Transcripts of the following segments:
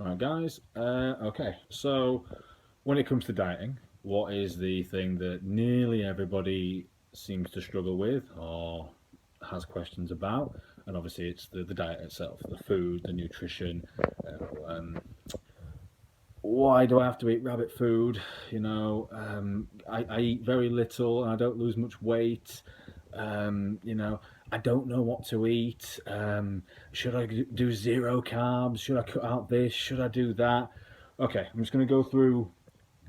Right, guys. Okay, so when it comes to dieting, what is the thing that nearly everybody seems to struggle with or has questions about? And obviously, it's the diet itself, the food, the nutrition. Why do I have to eat rabbit food? I eat very little and I don't lose much weight. I don't know what to eat. Should I do zero carbs? Should I cut out this? Should I do that? Okay, I'm just going to go through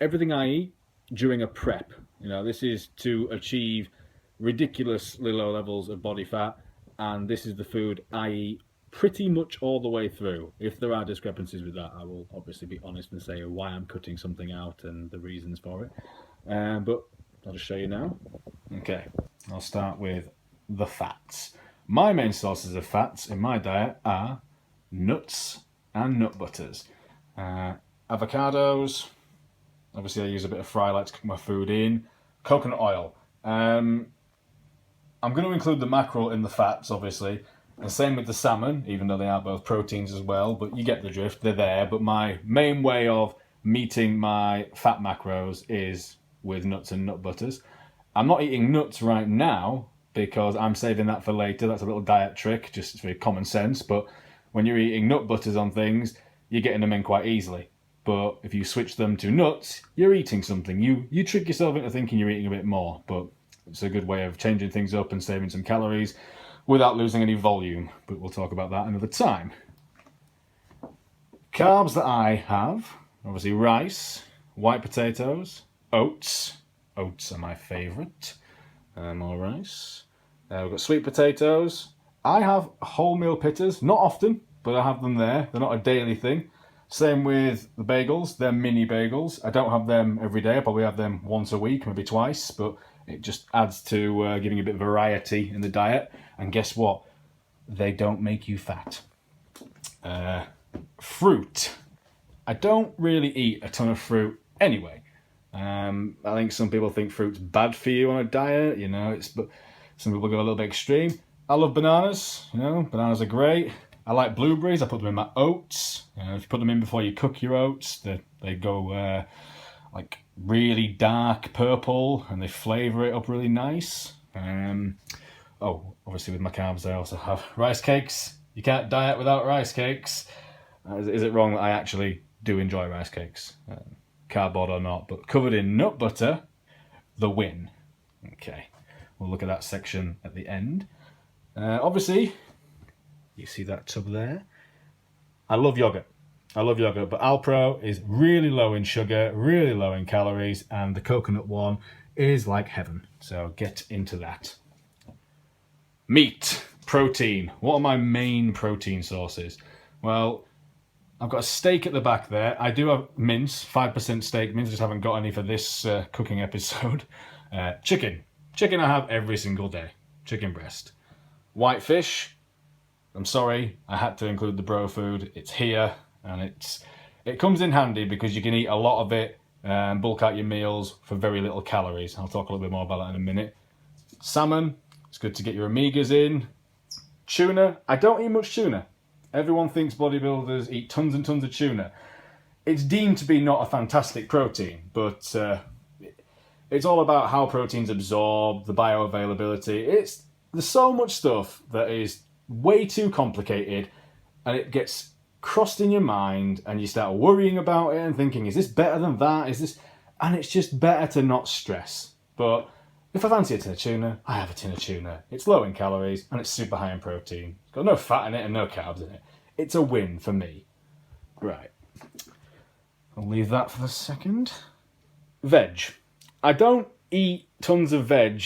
everything I eat during a prep. This is to achieve ridiculously low levels of body fat, and this is the food I eat pretty much all the way through. If there are discrepancies with that, I will obviously be honest and say why I'm cutting something out and the reasons for it. But I'll just show you now. Okay, I'll start with the fats. My main sources of fats in my diet are nuts and nut butters. Avocados, obviously I use a bit of fry light to cook my food in. Coconut oil. I'm going to include the mackerel in the fats, obviously. And same with the salmon, even though they are both proteins as well. But you get the drift, they're there. But my main way of meeting my fat macros is with nuts and nut butters. I'm not eating nuts right now because I'm saving that for later. That's a little diet trick, just very common sense. But when you're eating nut butters on things, you're getting them in quite easily. But if you switch them to nuts, you're eating something. You trick yourself into thinking you're eating a bit more, but it's a good way of changing things up and saving some calories without losing any volume. But we'll talk about that another time. Carbs that I have, obviously rice, white potatoes, oats. Oats are my favourite. More rice. We've got sweet potatoes. I have wholemeal pitters, not often, but I have them there. They're not a daily thing. Same with the bagels. They're mini bagels. I don't have them every day. I probably have them once a week, maybe twice, but it just adds to giving a bit of variety in the diet. And guess what? They don't make you fat. Fruit. I don't really eat a ton of fruit anyway. I think some people think fruit's bad for you on a diet. But some people go a little bit extreme. I love bananas. Bananas are great. I like blueberries. I put them in my oats. If you put them in before you cook your oats, they go like really dark purple, and they flavour it up really nice. Obviously with my carbs, I also have rice cakes. You can't diet without rice cakes. Is it wrong that I actually do enjoy rice cakes? Cardboard or not, but covered in nut butter, the win. Okay, we'll look at that section at the end. Obviously, you see that tub there? I love yogurt, but Alpro is really low in sugar, really low in calories, and the coconut one is like heaven. So get into that. Meat, protein. What are my main protein sources? Well, I've got a steak at the back there. I do have mince, 5% steak mince. I just haven't got any for this cooking episode. Chicken. Chicken I have every single day. Chicken breast. White fish. I'm sorry, I had to include the bro food. It's here, and it comes in handy because you can eat a lot of it and bulk out your meals for very little calories. I'll talk a little bit more about that in a minute. Salmon, it's good to get your omegas in. Tuna, I don't eat much tuna. Everyone thinks bodybuilders eat tons and tons of tuna. It's deemed to be not a fantastic protein, but it's all about how proteins absorb, the bioavailability. There's so much stuff that is way too complicated, and it gets crossed in your mind, and you start worrying about it and thinking, is this better than that? And it's just better to not stress. But if I fancy a tin of tuna, I have a tin of tuna. It's low in calories and it's super high in protein. It's got no fat in it and no carbs in it. It's a win for me. Right. I'll leave that for the second. Veg. I don't eat tons of veg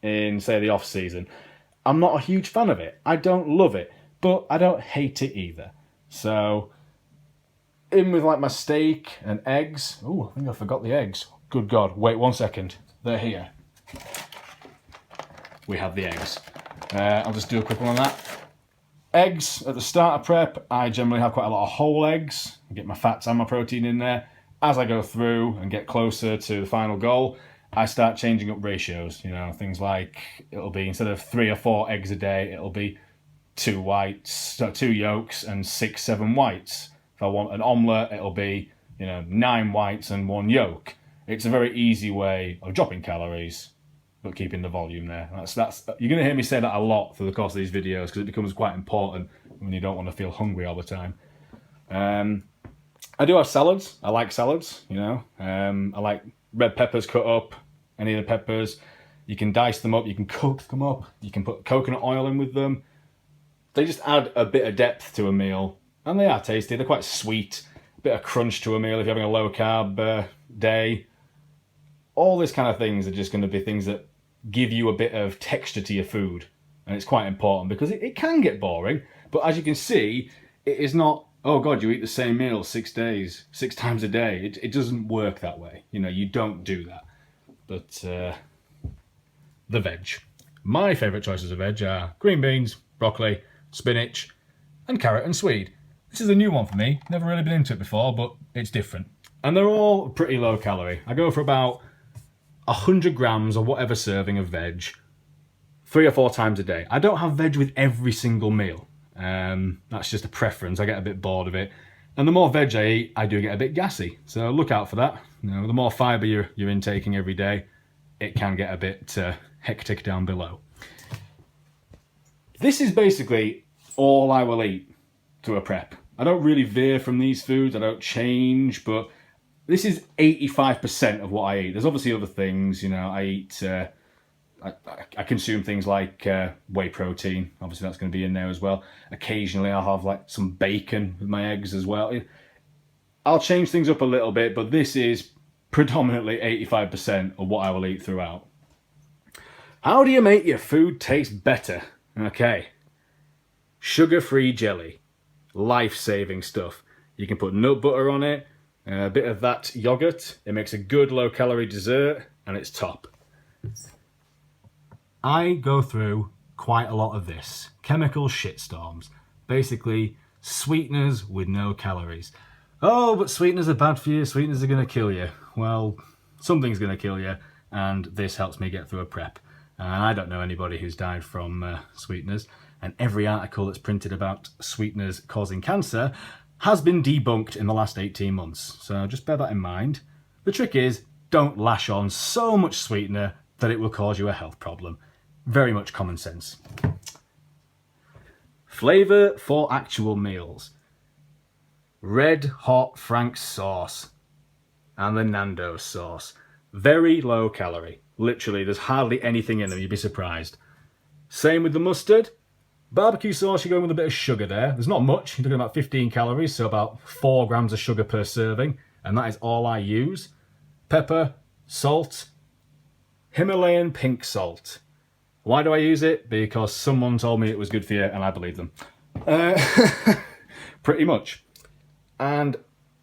in, say, the off season. I'm not a huge fan of it. I don't love it, but I don't hate it either. So, in with like my steak and eggs. Oh, I think I forgot the eggs. Good God. Wait 1 second. They're here. We have the eggs. I'll just do a quick one on that. Eggs, at the start of prep, I generally have quite a lot of whole eggs. I get my fats and my protein in there. As I go through and get closer to the final goal, I start changing up ratios. Things like it'll be, instead of 3 or 4 eggs a day, it'll be 2 yolks and 6, 7 whites. If I want an omelette, it'll be, 9 whites and 1 yolk. It's a very easy way of dropping calories, but keeping the volume there. That's you're going to hear me say that a lot through the course of these videos because it becomes quite important when you don't want to feel hungry all the time. I do have salads. I like salads, I like red peppers cut up, any of the peppers. You can dice them up, you can cook them up, you can put coconut oil in with them. They just add a bit of depth to a meal, and they are tasty. They're quite sweet, a bit of crunch to a meal if you're having a low carb day. All these kind of things are just going to be things that give you a bit of texture to your food, and it's quite important because it can get boring, but as you can see, it is not, oh god, you eat the same meal 6 days, 6 times a day. It doesn't work that way. You don't do that. But the veg. My favourite choices of veg are green beans, broccoli, spinach, and carrot and swede. This is a new one for me. Never really been into it before, but it's different. And they're all pretty low calorie. I go for about 100 grams or whatever serving of veg 3 or 4 times a day. I don't have veg with every single meal. That's just a preference. I get a bit bored of it. And the more veg I eat, I do get a bit gassy. So look out for that. The more fibre you're intaking every day, it can get a bit hectic down below. This is basically all I will eat through a prep. I don't really veer from these foods. I don't change, but this is 85% of what I eat. There's obviously other things, I eat, I consume things like whey protein. Obviously that's going to be in there as well. Occasionally I'll have like some bacon with my eggs as well. I'll change things up a little bit, but this is predominantly 85% of what I will eat throughout. How do you make your food taste better? Okay. Sugar-free jelly. Life-saving stuff. You can put nut butter on it, a bit of that yogurt. It makes a good low-calorie dessert, and it's top. I go through quite a lot of this. Chemical shitstorms. Basically, sweeteners with no calories. Oh, but sweeteners are bad for you. Sweeteners are going to kill you. Well, something's going to kill you, and this helps me get through a prep. And I don't know anybody who's died from sweeteners, and every article that's printed about sweeteners causing cancer has been debunked in the last 18 months. So just bear that in mind. The trick is, don't lash on so much sweetener that it will cause you a health problem. Very much common sense. Flavour for actual meals. Red Hot Frank's sauce and the Nando's sauce. Very low calorie. Literally, there's hardly anything in them, you'd be surprised. Same with the mustard. Barbecue sauce, you're going with a bit of sugar there. There's not much, you're talking about 15 calories, so about 4 grams of sugar per serving, and that is all I use. Pepper, salt, Himalayan pink salt. Why do I use it? Because someone told me it was good for you, and I believe them. Pretty much. And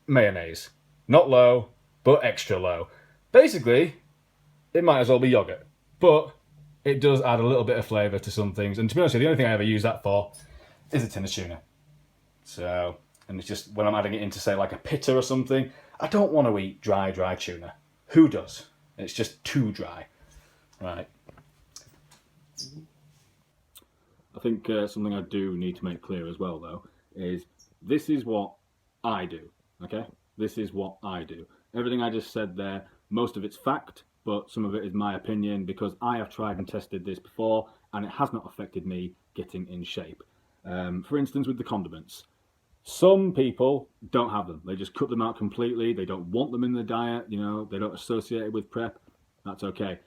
mayonnaise. Not low, but extra low. Basically, it might as well be yogurt, but it does add a little bit of flavour to some things. And to be honest with you, the only thing I ever use that for is a tin of tuna. So, and it's just when I'm adding it into, say, like a pita or something, I don't want to eat dry tuna. Who does? It's just too dry. Right. I think something I do need to make clear as well, though, is this is what I do, okay? This is what I do. Everything I just said there, most of it's fact, but some of it is my opinion because I have tried and tested this before and it has not affected me getting in shape. For instance, with the condiments. Some people don't have them. They just cut them out completely. They don't want them in their diet, they don't associate it with prep. That's okay.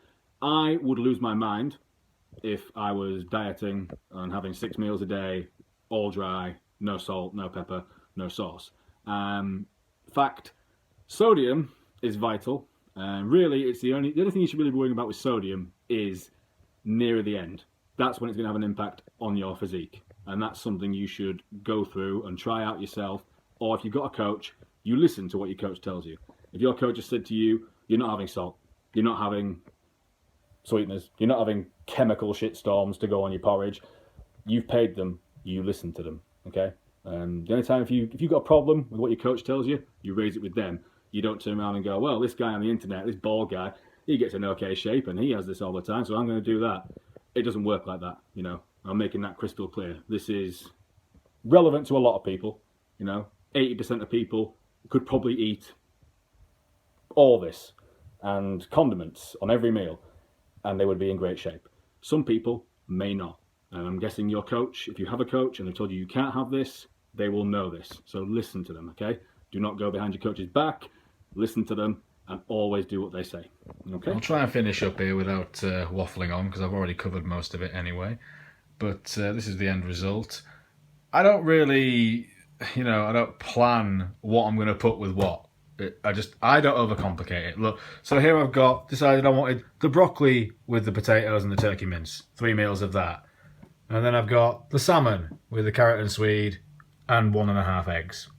I would lose my mind if I was dieting and having 6 meals a day, all dry, no salt, no pepper, no sauce. Fact, sodium is vital. Really, it's the only thing you should really be worrying about with sodium is nearer the end. That's when it's going to have an impact on your physique. And that's something you should go through and try out yourself. Or if you've got a coach, you listen to what your coach tells you. If your coach has said to you, you're not having salt, you're not having sweeteners, you're not having chemical shitstorms to go on your porridge, you've paid them, you listen to them, okay? The only time if you've got a problem with what your coach tells you, you raise it with them. You don't turn around and go, well, this guy on the internet, this bald guy, he gets in okay shape and he has this all the time, so I'm going to do that. It doesn't work like that, I'm making that crystal clear. This is relevant to a lot of people, 80% of people could probably eat all this and condiments on every meal, and they would be in great shape. Some people may not. And I'm guessing your coach, if you have a coach and they've told you you can't have this, they will know this. So listen to them, okay? Do not go behind your coach's back. Listen to them and always do what they say, okay? I'll try and finish up here without waffling on, because I've already covered most of it anyway. But this is the end result. I don't really, I don't plan what I'm going to put with what. I don't overcomplicate it. Look, so here I've decided I wanted the broccoli with the potatoes and the turkey mince. 3 meals of that. And then I've got the salmon with the carrot and swede and 1.5 eggs.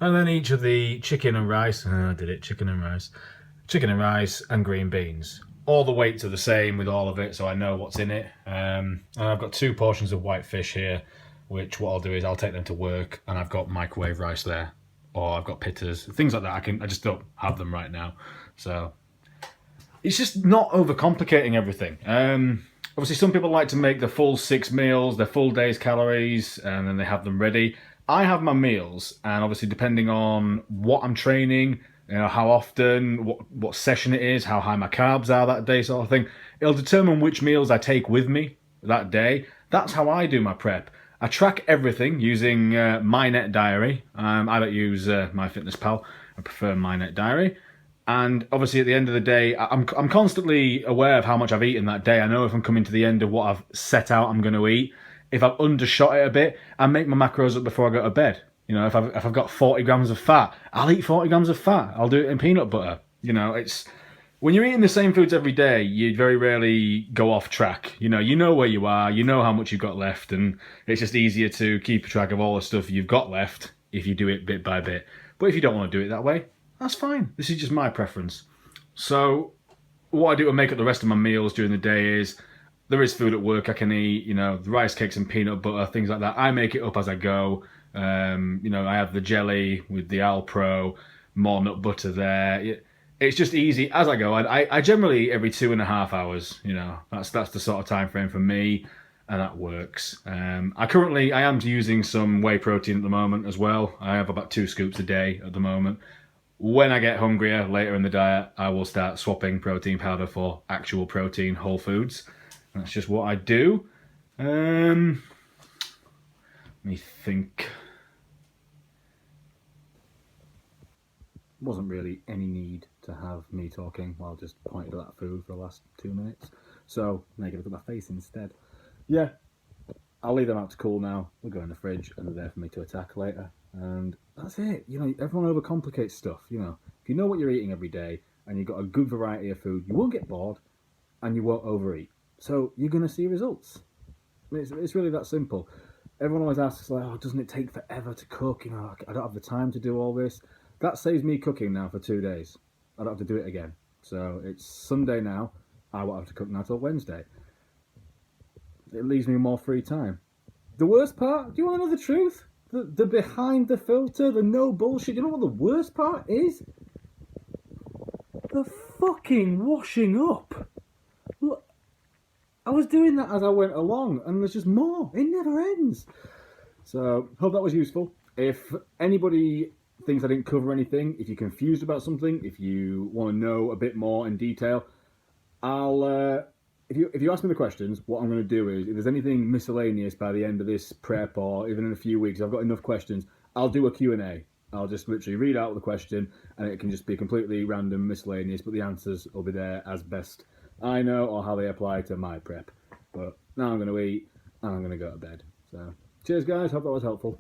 And then each of the chicken and rice. Chicken and rice and green beans. All the weights are the same with all of it, so I know what's in it. And I've got 2 portions of white fish here, which what I'll do is I'll take them to work, and I've got microwave rice there. Or I've got pittas, things like that. I just don't have them right now. So it's just not overcomplicating everything. Obviously, some people like to make the full 6 meals, their full day's calories, and then they have them ready. I have my meals, and obviously depending on what I'm training, how often, what session it is, how high my carbs are that day, sort of thing, it'll determine which meals I take with me that day. That's how I do my prep. I track everything using MyNet Diary. I don't use MyFitnessPal. I prefer MyNet Diary. And obviously at the end of the day, I'm constantly aware of how much I've eaten that day. I know if I'm coming to the end of what I've set out I'm going to eat. If I've undershot it a bit, I make my macros up before I go to bed. If I've got 40 grams of fat, I'll eat 40 grams of fat. I'll do it in peanut butter. It's... When you're eating the same foods every day, you very rarely go off track. You know where you are, you know how much you've got left, and it's just easier to keep track of all the stuff you've got left if you do it bit by bit. But if you don't want to do it that way, that's fine. This is just my preference. So what I do to make up the rest of my meals during the day is there is food at work I can eat, the rice cakes and peanut butter, things like that. I make it up as I go. I have the jelly with the Alpro, more nut butter there. It's just easy as I go. I generally eat every 2.5 hours. That's the sort of time frame for me, and that works. I am using some whey protein at the moment as well. I have about 2 scoops a day at the moment. When I get hungrier later in the diet, I will start swapping protein powder for actual protein, whole foods. That's just what I do. Let me think. Wasn't really any need to have me talking while just pointing at that food for the last 2 minutes. So, now you can look at my face instead. Yeah, I'll leave them out to cool now. They'll go in the fridge and they're there for me to attack later. And that's it. Everyone overcomplicates stuff. If you know what you're eating every day and you've got a good variety of food, you won't get bored and you won't overeat. So, you're going to see results. It's really that simple. Everyone always asks, doesn't it take forever to cook? I don't have the time to do all this. That saves me cooking now for 2 days. I don't have to do it again. So it's Sunday now. I won't have to cook now till Wednesday. It leaves me more free time. The worst part, do you want to know the truth? The behind the filter, the no bullshit. You know what the worst part is? The fucking washing up. Look, I was doing that as I went along, and there's just more. It never ends. So, hope that was useful. If anybody thinks I didn't cover anything, if you're confused about something, if you want to know a bit more in detail, if you ask me the questions, what I'm going to do is, if there's anything miscellaneous by the end of this prep or even in a few weeks, I've got enough questions, I'll do a Q&A. I'll just literally read out the question and it can just be completely random, miscellaneous, but the answers will be there as best I know or how they apply to my prep. But now I'm going to eat and I'm going to go to bed. So, cheers guys, hope that was helpful.